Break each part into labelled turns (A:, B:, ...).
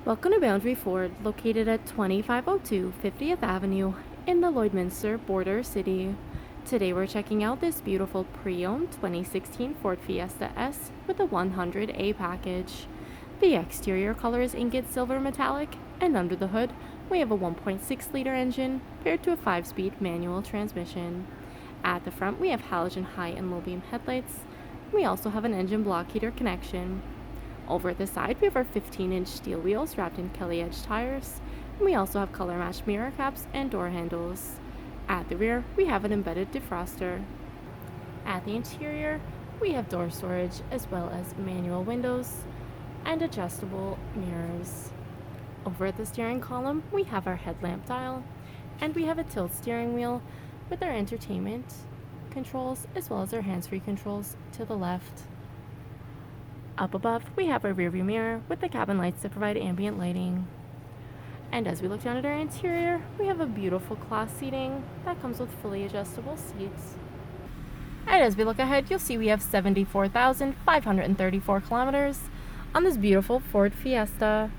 A: Welcome to Boundary Ford, located at 2502 50th Avenue in the Lloydminster border city. Today we're checking out this beautiful pre-owned 2016 Ford Fiesta S with a 100A package. The exterior color is Ingot Silver metallic, and under the hood we have a 1.6-liter engine paired to a 5-speed manual transmission. At the front we have halogen high and low beam headlights. We also have an engine block heater connection. Over at the side, we have our 15-inch steel wheels wrapped in Kelly Edge tires, and we also have color-matched mirror caps and door handles. At the rear, we have an embedded defroster. At the interior, we have door storage as well as manual windows and adjustable mirrors. Over at the steering column, we have our headlamp dial, and we have a tilt steering wheel with our entertainment controls as well as our hands-free controls to the left. Up above, we have our rearview mirror with the cabin lights to provide ambient lighting. And as we look down at our interior, we have a beautiful cloth seating that comes with fully adjustable seats. And as we look ahead, you'll see we have 74,534 kilometers on this beautiful Ford Fiesta.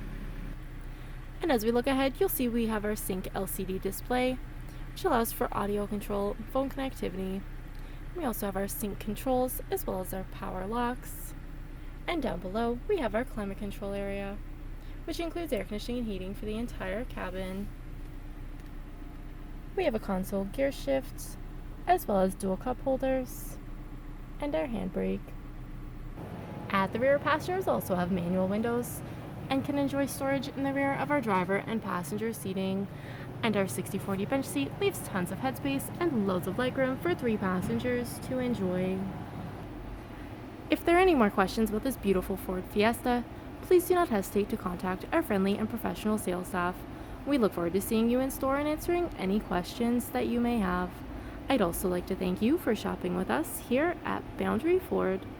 A: And as we look ahead, you'll see we have our Sync LCD display, which allows for audio control and phone connectivity. We also have our sync controls as well as our power locks. And down below, we have our climate control area, which includes air conditioning and heating for the entire cabin. We have a console gear shift, as well as dual cup holders, and our handbrake. At the rear, passengers also have manual windows and can enjoy storage in the rear of our driver and passenger seating. And our 60/40 bench seat leaves tons of headspace and loads of legroom for 3 passengers to enjoy. If there are any more questions about this beautiful Ford Fiesta, please do not hesitate to contact our friendly and professional sales staff. We look forward to seeing you in store and answering any questions that you may have. I'd also like to thank you for shopping with us here at Boundary Ford.